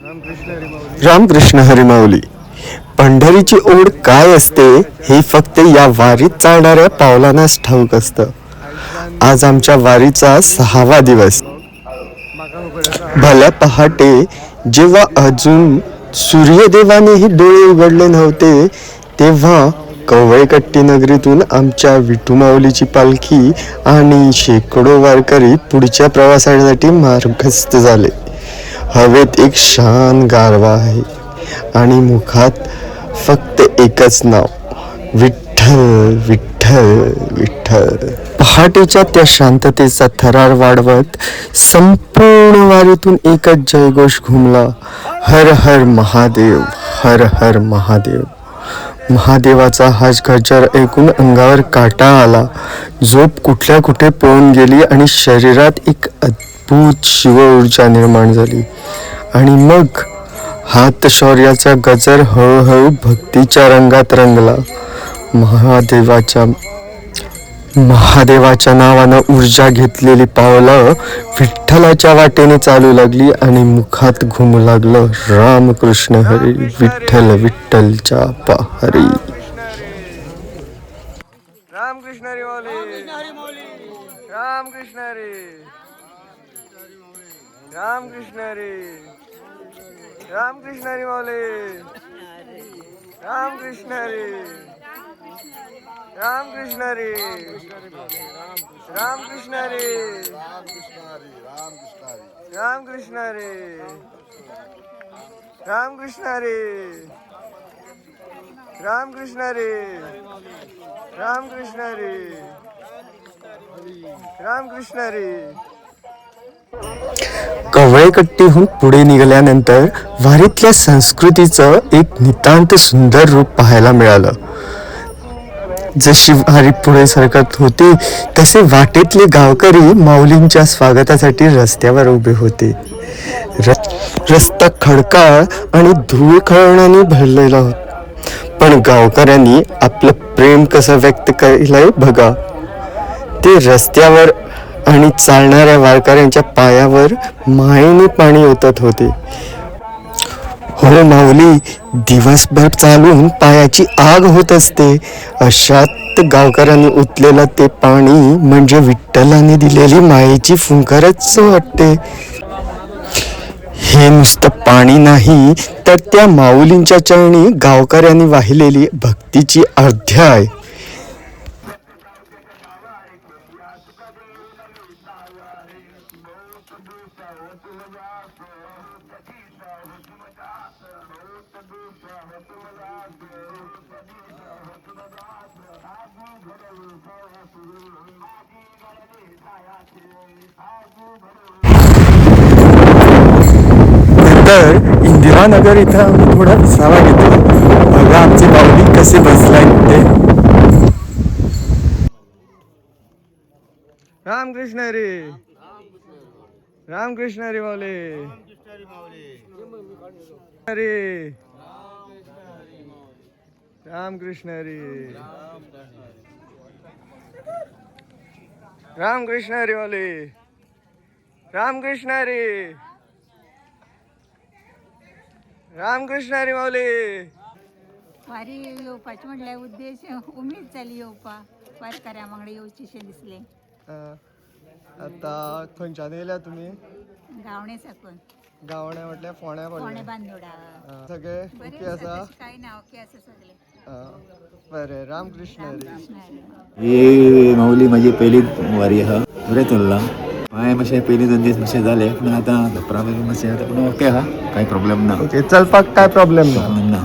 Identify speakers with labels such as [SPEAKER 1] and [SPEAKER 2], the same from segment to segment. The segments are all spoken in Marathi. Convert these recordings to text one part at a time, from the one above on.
[SPEAKER 1] रामकृष्ण हरी माऊली. पंढरीची ओढ काय असते हे फक्त या वारीत चालणाऱ्या पावलांनाच ठाऊक असतं. आज आमच्या वारीचा 6वा दिवस. भल्या पहाटे जेव्हा अजून सूर्यदेवानेही डोळे उघडले नव्हते तेव्हा कवळकट्टी नगरीतून आमच्या विठू माऊलीची पालखी आणि शेकडो वारकरी पुढच्या प्रवासासाठी मार्गस्थ झाले. हवेत एक शांत गारवा आहे आणि मुखात फक्त एकच नाव, विठ्ठल विठ्ठल विठ्ठल. पहाटेच्या त्या शांततेचा थरार वाढवत संपूर्ण वारीतून एकच जयघोष घुमला, हर हर महादेव, हर हर महादेव. महादेवाचा हा गजर ऐकून अंगावर काटा आला. झोप कुठल्या कुठे पळून गेली आणि शरीरात एक अद्भुत शिव ऊर्जा निर्माण झाली. आणि मग हातशौर्याचा गजर हळूहळू भक्तीच्या रंगात रंगला. महादेवाच्या नावानं ऊर्जा घेतलेली पावलं विठ्ठलाच्या वाटेने चालू लागली आणि मुखात घुमू लागलं, रामकृष्ण हरी, विठ्ठल विठ्ठलच्या हरी.
[SPEAKER 2] रामकृष्ण हरी माऊली, रामकृष्ण हरी, रामकृष्ण हरी, रामकृष्ण हरी माऊली, रामकृष्ण हरी, रामकृष्ण हरी, रामकृष्ण हरी, रामकृष्ण हरी, रामकृष्ण हरी, रामकृष्ण हरी, रामकृष्ण हरी, रामकृष्ण हरी.
[SPEAKER 1] कवळकट्टीहून पुढे निघाल्यानंतर वारीतल्या संस्कृतीचं एक नितांत सुंदर रूप पाहायला मिळालं. जशी वारी पुढे सरकत होती तसे वाटेतले गावकरी माऊलींच्या स्वागतासाठी रस्त्यावर उभे होते. रस्ता खडकाळ आणि धूळखळाने भरलेला होता, पण गावकऱ्यांनी आपलं प्रेम कसं व्यक्त केलंय बघा. ते रस्त्यावर आणि चालणाऱ्या वारकऱ्यांच्या पायावर मायेने पाणी ओतत होते. हो माऊली, दिवसभर चालून पायाची आग होत असते. अशात गावकऱ्यांनी ओतलेलं ते पाणी म्हणजे विठ्ठलाने दिलेली मायेची फुंकारच वाटते. हे नुसतं पाणी नाही तर त्या माऊलींच्या चरणी गावकऱ्यांनी वाहिलेली भक्तीची अध्याय. नंतर इंदिरानगर इथं आम्ही थोडा विसावा घेतला. बघा आमचे माऊली कसे बसलाय ते.
[SPEAKER 2] रामकृष्ण हरी, रामकृष्ण हरी माऊली, हरी, रामकृष्ण हरी, रामकृष्ण हरी माऊली, रामकृष्ण हरी, रामकृष्ण हरी माऊली.
[SPEAKER 3] वारी येवपाची म्हटल्यार उद्देश उमेद जाली येवपा, वारकऱ्या वांगडा येवचेशे दिसले.
[SPEAKER 2] आता खंयच्यान येयल्या तुमी?
[SPEAKER 3] गावणे साकून.
[SPEAKER 2] गावणे म्हटल्यार फोण्या
[SPEAKER 3] फोण्या बांदोडा.
[SPEAKER 2] सगळे ओके आसा?
[SPEAKER 3] काही ना ओके आसा सगळे.
[SPEAKER 2] बरें, रामकृष्ण हरी.
[SPEAKER 4] ही माऊली माझी पहिली वारी आहा. बरें चल्लां. पांय मातशे पयलीं 2 दीस मातशे जाले, पूण आतां धपरा मातशें आतां पूण ओके आहा, कांय प्रॉब्लेम ना.
[SPEAKER 2] ओके, चलपाक काय प्रॉब्लेम ना.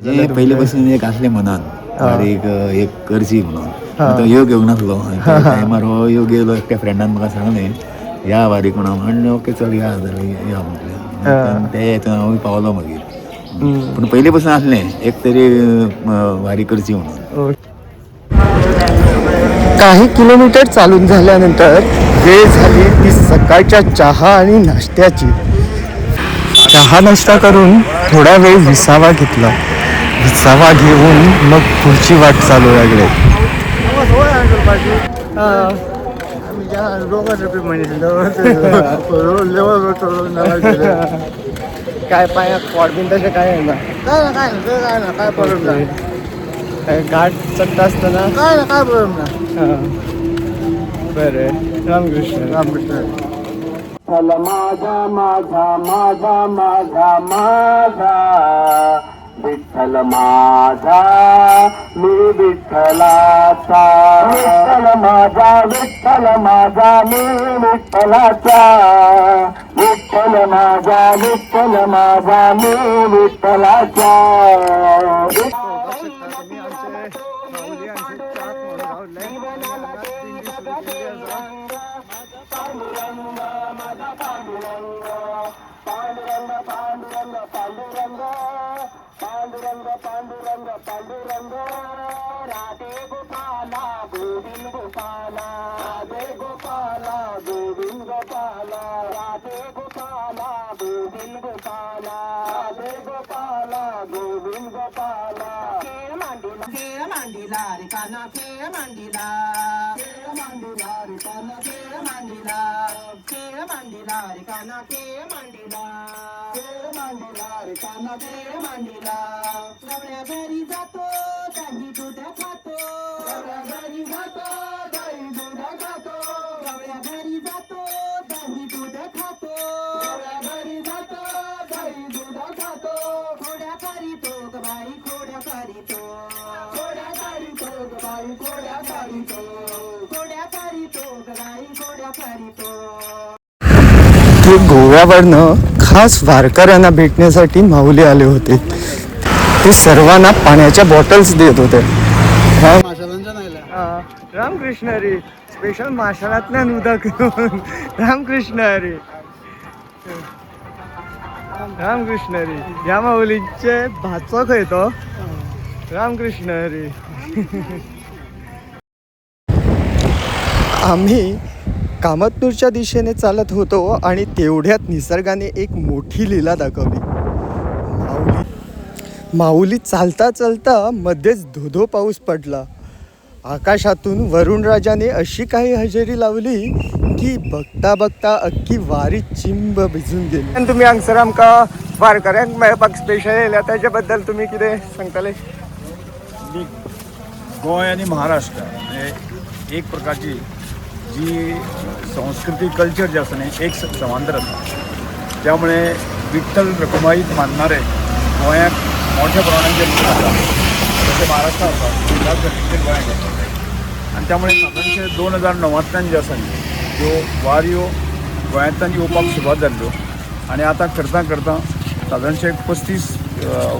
[SPEAKER 4] जे पयली पासून एक आसलें मनान वारीक एक करची म्हणून, तो योग येवंक नासलो. टायमार हो योग येयलो, एकट्या फ्रेंडान म्हाका सांगलें या वारीक म्हणून. आनी ओके चल या जाल्यार या म्हटलें. ते हांव पावलो मागीर. पूण पयलीं पासून आसलें एक तरी वारी करची म्हणून.
[SPEAKER 1] काही किलोमीटर चालून झाल्यानंतर वेळ झाली ती सकाळच्या चहा आणि नाश्त्याची. चहा नाश्ता करून थोडा वेळ विसावा घेतला. विसावा घेऊन मग पुढची वाट चालू लागली.
[SPEAKER 2] काय पायात पॉट बिन तसे काय आहे ना काय प्रॉब्लेम नाही काय घाट चढता असताना काय प्रॉब्लेम नाही बरं रामकृष्ण
[SPEAKER 5] विठ्ठल माझा माझा माझा माझा माझा विठ्ठल माझा मी विठ्ठलाचा विठ्ठल माझा मी विठ्ठलाचा विठ्ठल माझा मी विठ्ठलाचा
[SPEAKER 2] तुम्ही आमचे माऊली आमचे चाक म्हणून रावले दिंडी सुरू केली असा
[SPEAKER 5] पांडुरंग राधे गोपाला गोविंद गोपाला राधे गोपाला गोविंद गोपाला राधे गोपाला गोविंद गोपाला राधे गोपाला गोविंद गोपाला खेळ मांडीला रे काना खेळ मांडीला रे काना खेळ मांडीला रे काना खेळ मांडीला रे काना खेळ मांडीला गवळ्या घरी जातो दही दूध खातो गवळ्या घरी जातो दही दूध खातो गवळ्या घरी जातो दही दूध खातो गवळ्या घरी जातो दही दूध खातो खोड्या करीतो ग बाई खोड्या करीतो खोड्या करीतो ग बाई खोड्या करीतो खोड्या करीतो ग बाई खोड्या करीतो
[SPEAKER 1] ते गोव्यावरनं खास वारकऱ्यांना भेटण्यासाठी माऊली आले होते. ते सर्वांना पाण्याच्या बॉटल्स देत होते.
[SPEAKER 2] रामकृष्ण हरी स्पेशल माशाळातल्या उदक रामकृष्ण हरी रामकृष्ण हरी या माऊलीचे भाचो खंय तो रामकृष्ण हरी
[SPEAKER 1] आम्ही कामतनूरच्या दिशेने चालत होतो आणि तेवढ्यात निसर्गाने एक मोठी लीला दाखवली. माऊली चालता चालता मध्येच धोधो पाऊस पडला. आकाशातून वरुणराजाने अशी काही हजेरी लावली की बघता बघता अख्खी वारी चिंब भिजून गेली.
[SPEAKER 2] आणि तुम्ही हांगसर आमकां वारकऱ्यांक मेळपाक स्पेशल येयल्या त्याच्या बद्दल तुम्ही कितें सांगताले?
[SPEAKER 6] गोंय आणि महाराष्ट्र हे एक प्रकारची जी संस्कृती कल्चर जे आसा न्ही एक समांतर आसा. त्यामुळे विठ्ठल रखुमाईत मानणारे गोंयाक मोठ्या प्रमाणात जे लोक आसा तसे महाराष्ट्रात आसा त्याच गतीचे गोंयाक आसा. आणि त्यामुळे साधारणशे 2009 जे आसा न्ही त्यो वारयो गोंयांतल्यान येवपाक सुरवात जाल्ल्यो आणि आतां करता करता साधारणशे 35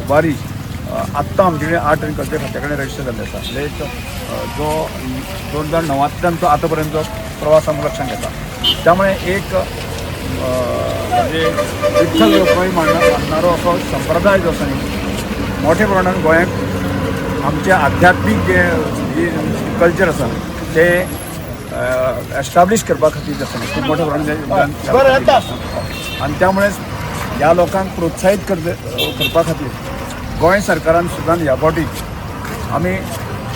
[SPEAKER 6] वारी आत्ता आमचे कडेन आर्ट एंड कल्चर खात्या कडेन रजिस्टर जाल्ले आसा. म्हणजे एक जो 2009 तो आतापर्यंतचो प्रवास आमकां लक्षात घेता. त्यामुळे एक म्हणजे विठ्ठल रखुमाई मानणारो असो संप्रदाय जो आसा न्ही मोठ्या प्रमाणात गोंयांत आमचे आध्यात्मीक जे कल्चर आसा ते एस्टाब्लीश करपा खातीर जे आसा खूब मोठ्या प्रमाणात आणि त्यामुळे ह्या लोकांक प्रोत्साहीत करपा खातीर गोंय सरकारान सुद्दां ह्या फावटी आमी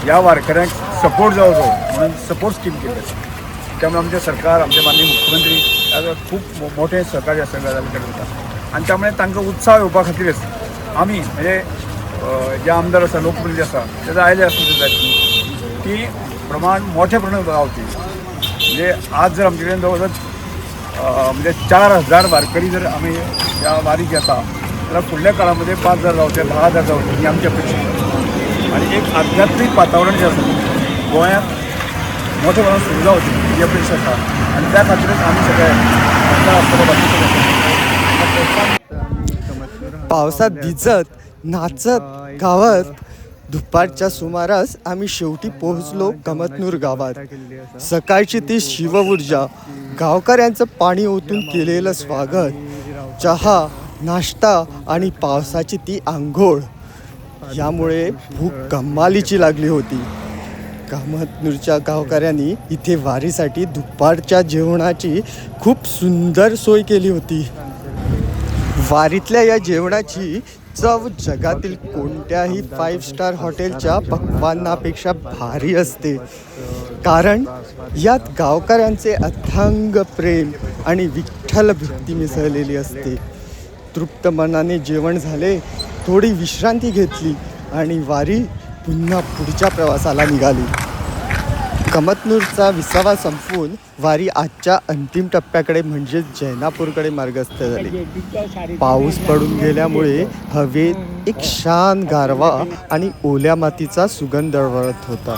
[SPEAKER 6] ह्या वारकऱ्यांक सपोर्ट जावचो म्हणून सपोर्ट स्कीम केली आसा. त्यामुळे आमचे सरकार आमचे माननीय मुख्यमंत्री खूब मोठे सहकार्य आसा गजाली करता. आणि त्यामुळे तांकां उत्साह येवपा खातीरच आमी म्हणजे जे आमदार आसा लोकप्रतिनिधी आसा ते आयले आसा की प्रमाण मोठ्या प्रमाणात गावची. म्हणजे आज जर आमचे कडेन जवळ म्हणजे 4000 वारकरी जर आमी ह्या वारीक येता जाल्यार फुडल्या काळामध्ये 5000 जावचे 10000 जावचे ही आमची अपेक्षा. आणि एक आध्यात्मिक वातावरण जे आसा गोंयांत मोठ्या प्रमाणात सुरू जावची ही अपेक्षा आसा. आणि त्या खातीरच आमी सगळे
[SPEAKER 1] पावसात भिजत नाचत गावात दुपारच्या सुमारास आम्ही शेवटी पोहोचलो कामतनूर गावात. सकाळची ती शिवऊर्जा, गावकऱ्यांचं पाणी ओतून केलेलं स्वागत, चहा, नाश्ता आणि पावसाची ती आंघोळ यामुळे भूक कमालीची लागली होती. कामतनूरच्या गावकऱ्यांनी इथे वारीसाठी दुपारच्या जेवणाची खूप सुंदर सोय केली होती. वारीतल्या या जेवणाची चव जगातील कोणत्याही 5 स्टार हॉटेलच्या पक्वान्नापेक्षा भारी असते. कारण यात गावकऱ्यांचे अथांग प्रेम आणि विठ्ठल भक्ती मिसळलेली असते. तृप्त मनाने जेवण झाले, थोडी विश्रांती घेतली आणि वारी पुन्हा पुढच्या प्रवासाला निघाली. कमतनूरचा विसावा संपवून वारी आजच्या अंतिम टप्प्याकडे म्हणजेच जैनापूरकडे मार्गस्थ झाली. पाऊस पडून गेल्यामुळे हवेत एक शांत गारवा आणि ओल्या मातीचा सुगंध दरवळत होता.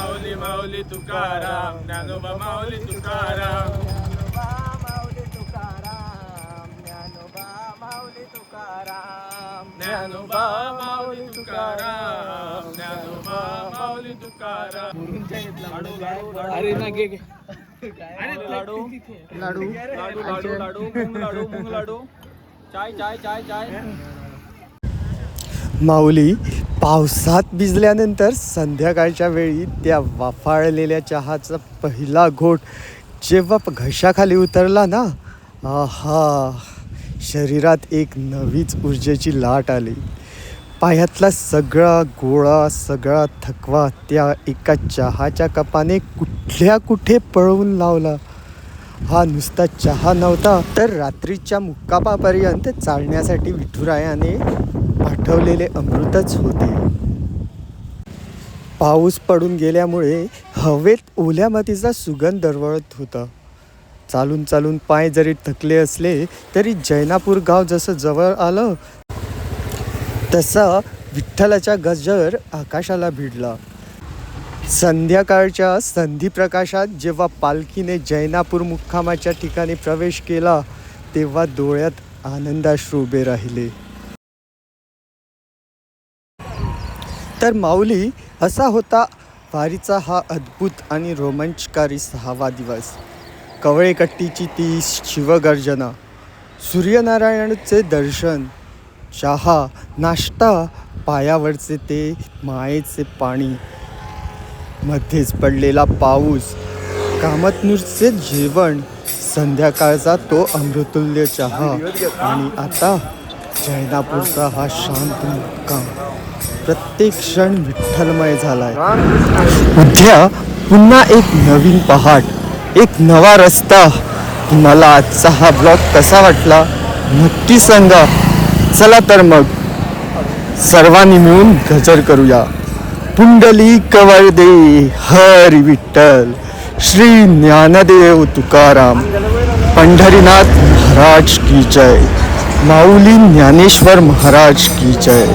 [SPEAKER 1] माऊली पावसात भिजल्यानंतर संध्याकाळच्या वेळी त्या वाफाळलेल्या चहाचा पहिला घोट जेव्हा घशाखाली उतरला ना, आहा, शरीरात एक नवीच ऊर्जेची लाट आली. पायातला सगळा गोळा, सगळा थकवा त्या एका चहाच्या कपाने कुठल्या कुठे पळवून लावला. हा नुसता चहा नव्हता, तर रात्रीच्या मुक्कामापर्यंत चालण्यासाठी विठुरायाने पाठवलेले अमृतच होते. पाऊस पडून गेल्यामुळे हवेत ओल्या मातीचा सुगंध दरवळत होता. चालून चालून पाय जरी थकले असले तरी जैनापूर गाव जसं जवळ आलं तसा विठ्ठलाचा गजर आकाशाला भिडला. संध्याकाळच्या संधिप्रकाशात जेव्हा पालखीने जैनापूर मुक्कामाच्या ठिकाणी प्रवेश केला तेव्हा डोळ्यात आनंदाश्रू उभे राहिले. तर माऊली, असा होता वारीचा हा अद्भुत आणि रोमांचकारी 6वा दिवस. कवळेकट्टीची ती शिवगर्जना, सूर्यनारायणचे दर्शन, चहा, नाश्ता, पायावरचे ते मायेचे पाणी, मध्येच पडलेला पाऊस, कामतनूरचे जेवण, संध्याकाळचा तो अमृतुल्य चहा आणि आता जैनापूरचा हा शांत मुक्काम. प्रत्येक क्षण विठ्ठलमय झालाय. उद्या पुन्हा एक नवीन पहाट, एक नवा रस्ता. तुम्हाला आजचा हा ब्लॉग कसा वाटला नक्की सांगा. चला तर मग सर्वांनी मिळून गजर करूया. पुंडलिक वरदे हरी विठ्ठल, श्री ज्ञानदेव तुकाराम, पंढरीनाथ महाराज की जय, माऊली ज्ञानेश्वर महाराज की जय.